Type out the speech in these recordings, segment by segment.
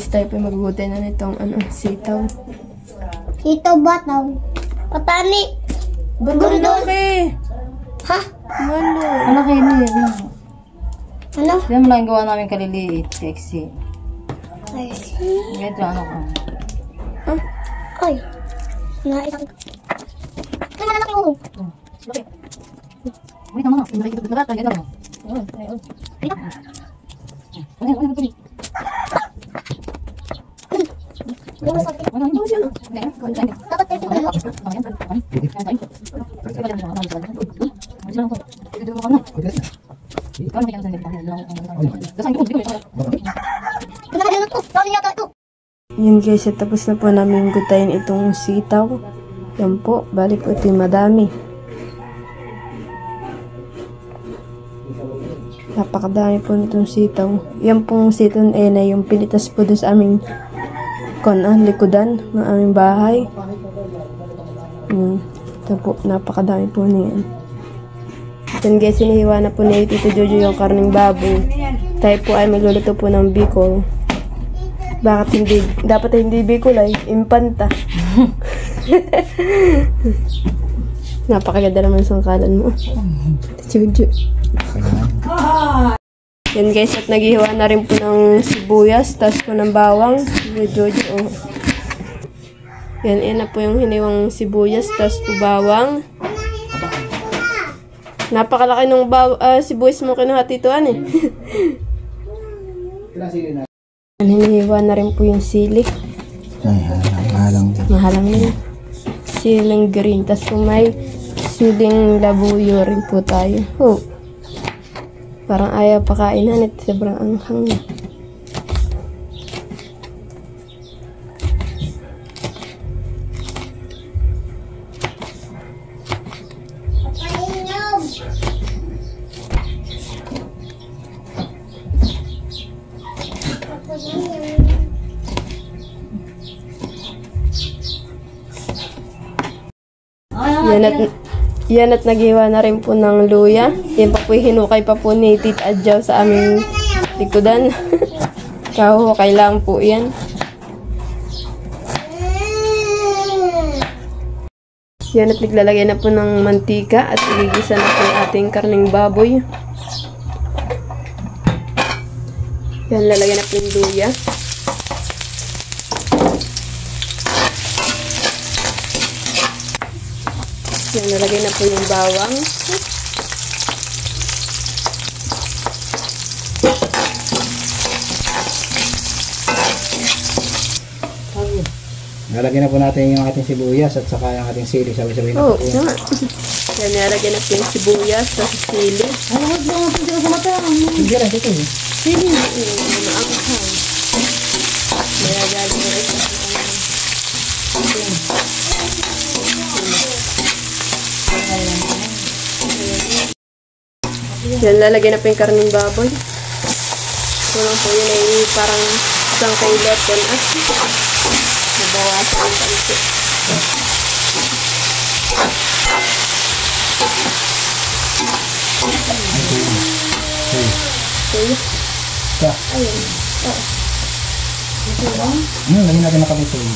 tayo po magugutin na nitong sitaw. Sitaw bataw. Patani. Malaki. Ha? Malaki na yun. Ano? Yan mo lang gawa namin kaliliit. Sexy. Ay, see? Ito ano ko. Ay. Naisang. Kaya na yung Wait naman. Nagkakagay mo. Yun guys, at tapos na po namin gutayin itong sitaw. Yan po, bali po ito yung madami. Napakadami po nitong sitaw. Yan pong sitaw na yung pinitas po doon sa aming likudan ng aming bahay. Ito po, napakadami po niyan. Yan guys, sinihiwa na po ni Tito Jojo yung karning baboy. Tayo po ay magluluto po ng bicol. Bakit hindi? Dapat hindi bicol ay impanta. Napakaganda naman sangkalan mo. Jojo. Yan guys, at naghihiwa na rin po ng sibuyas, tas po ng bawang. Jojo, oh. Yan na po yung hiniwang sibuyas, tas po bawang. Napakalaki ng sibuyas mo kinuha tituan eh. Hinihiwa na rin po yung sili. Ay, mahalang din. Mahalang na yun. Siling green. Tapos kung may siling labuyo rin po tayo. Oh. Parang ayaw pakainan at sobrang anghang na. Yan at naghiwa na rin po ng luya. Yan pa po hinukay pa po ni Tita Adjaw sa aming likudan. Kahuhukay lang po yan. Yan at naglalagay na po ng mantika at igigisa na po yung ating karning baboy. Yan, lalagay na po yung luya. Yan, nalagay na po yung bawang. Nalagyan na po natin yung ating sibuyas at saka yung ating sili. Sabi-sabi na po. Tama. Yan, nalagyan na po yung sibuyas at sili. Ano mo lang natin sila sa mata? Hindi lang, dito eh. Sili. Maanghang. Nalagyan na rin sa yan, lalagyan na po yung karning baboy. Kulang po yun ay parang isang kailat yan at nabawasan ang pansi. Ayun. Lagyan natin makabutoy.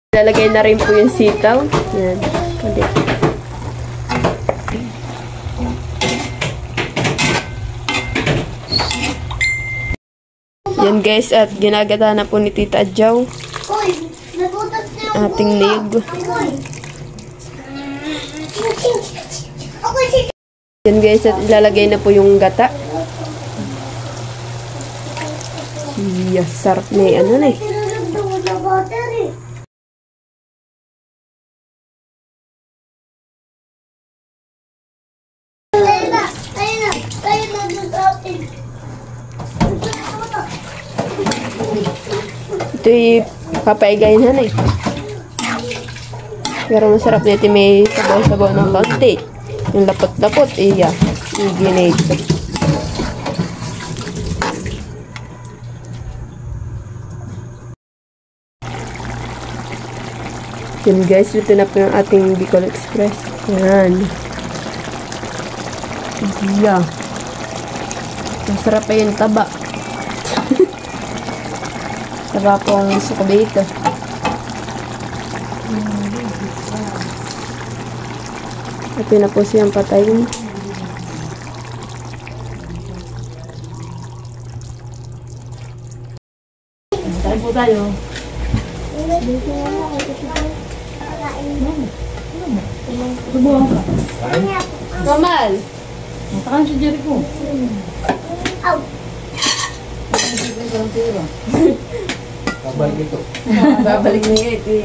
Lalagay na rin po yung sitaw. Yan. Pwede. Yan guys, at ginagata na po ni Tita Adjaw ating niyog. Yan guys, at ilalagay na po yung gata. Yes, sarap na ano na eh. Ito'y papaigayin na eh. Pero masarap na ito, may sabaw-sabaw ng konti. Yung lapot-lapot, iya. I-ginate. Yan guys, ito na po yung ating Bicol Express. Yan. Yeah. Masarap pa yung taba. Taba po ang gusto ko dito. Ito na po siyang patayin. Kain po tayo. Subuhan ka. Kamal! Matakan si Jericho. Aw! Kabal dito. Babalik niya ito.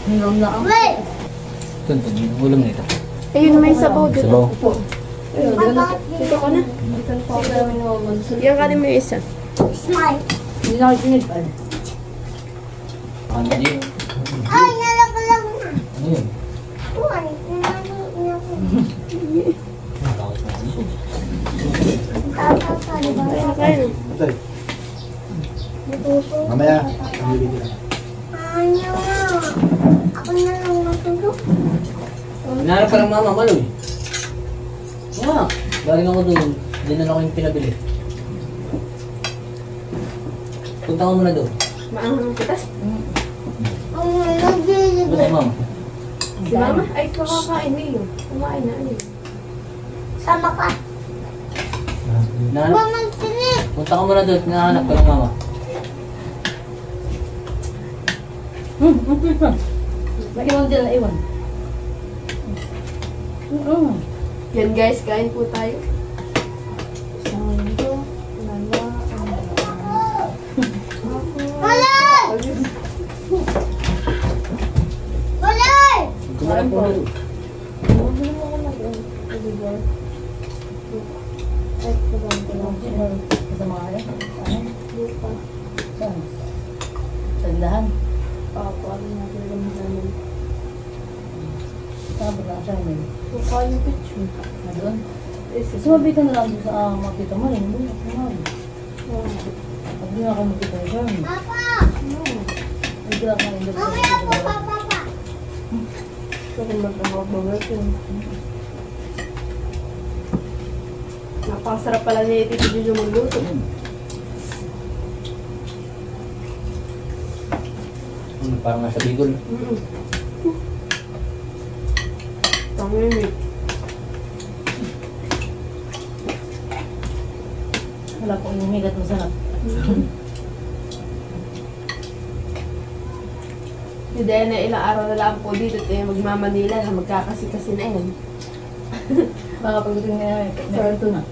Hingam na ako. Wait! Tuntun, yung ulam nito. Ayun, may sabaw dito. Sabaw. Ayun, dito ka na. Yan ka din may isa. Smile! Hindi na ako sinit pa. Ano yun? Ay, nalaglag na! Ano yun? Uy, Kain. Tay. Mamaya. Ano? Ako na lang matulog. Hinahanap ka ng mama, Maloy. Nga. Galing ako doon. Dinan ako yung pinabili. Punta ka muna doon. Maanghang kita. Ang nagdilig. Punta kay mama. Si mama? Ay, kakakain na yun. Kumain na. Ano yun? Sama ka. Hinahanap. Mamagsinig. Punta ka muna doon. Hinahanap ka ng mama. Ang pizza. Naiwan din, naiwan. Yan guys, kain po tayo. Walay! Walay! Kumain po doon. Sa mga kaya? Saan? Sa tindahan? Saan ba na siya yun? Na doon? Sumabi ka na lang doon sa makita mo rin. Doon, sumabi. Pag di na ako makita siya. Papa! Hindi lang na hindi. Mamaya po, papa! Napakasarap pala niya ito yung magluto. Parang nasa Bicol. Tangin. Wala po yung migat masarap. Hindi dahil na ilang araw na lang po dito tayo magmamanila na magkakasi-kasi na yan. Baka pagdating na meron ito na.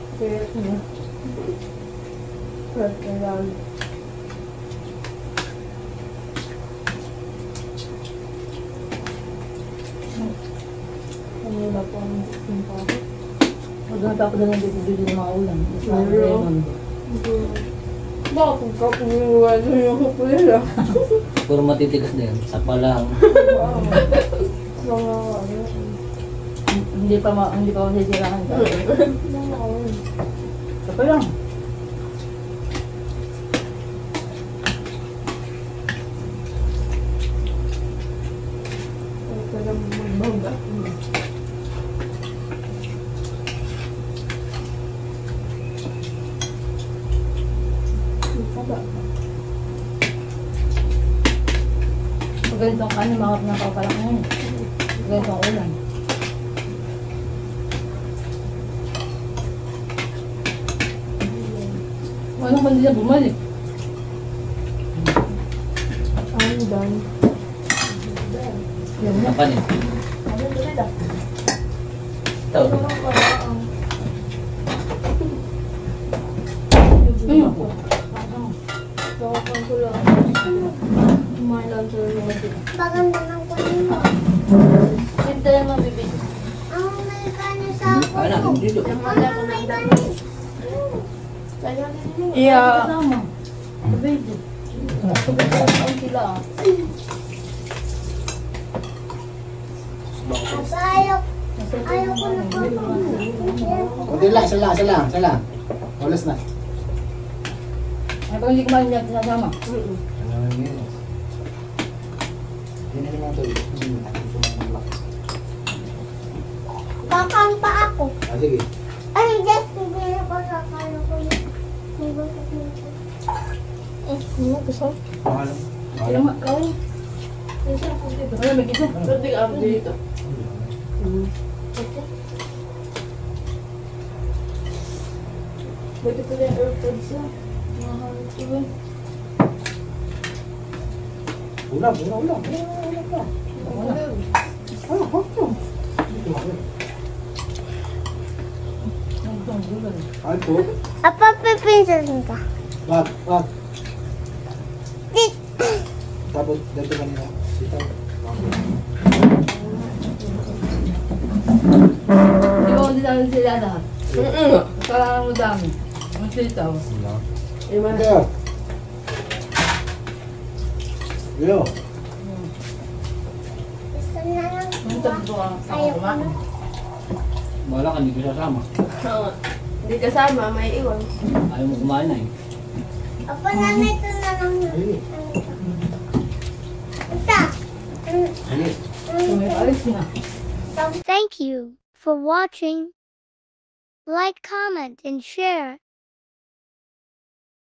Huwag na papadala ng dito ng mga ulam. Bakit ka pumiwala yung kapulila? Puro matitigas na yan. Sapa lang. Hindi pa masisirahan ka. Sapa lang. Pag ganitong kanin, makap na kapalak na yun. Pag ganitong ulan. Anong ba nila bumalik? Ang dami. Yan na. Ang kanin. Ito. Paganda ng kunin mo. Ito yung mabibig. Ang Amerikano sa ako. Ano? Dito. Yeah. Kasama. Baby. Ang sila ah. Ayaw. Ayaw ko na po. Kunti lang, isa lang. Olas na. Ay, pag hindi kumain niya, sinasama. Hindi na naman ito. Kakaan pa ako. Ah, sige. May bakit mo ito. Gusto? Mahal. Kaya nga, kawin. Ano, may gito? Pwede ka dito. Pwede ko yung airpods na. Mahal ito eh. Ulam pa. Ah, hot yun. Dito ako. Ay po. Apa, pipinsan ka. Wag. Tapos, dito kanina. Sitaw. Di ba hindi namin sila lahat? Kailangan mo dami. Ang sitaw. Iman. Kaya. Yo. Gusto na lang. Ang tabi ko ang Ayaw ko kumain. na. Wala ka, hindi ko sasama. Oo. Hindi kasama, may iwan. Ayaw mo kumain na eh. Apa na ito na lang. Ay. Ita. Ay. May alis na. Thank you for watching. Like, comment, and share.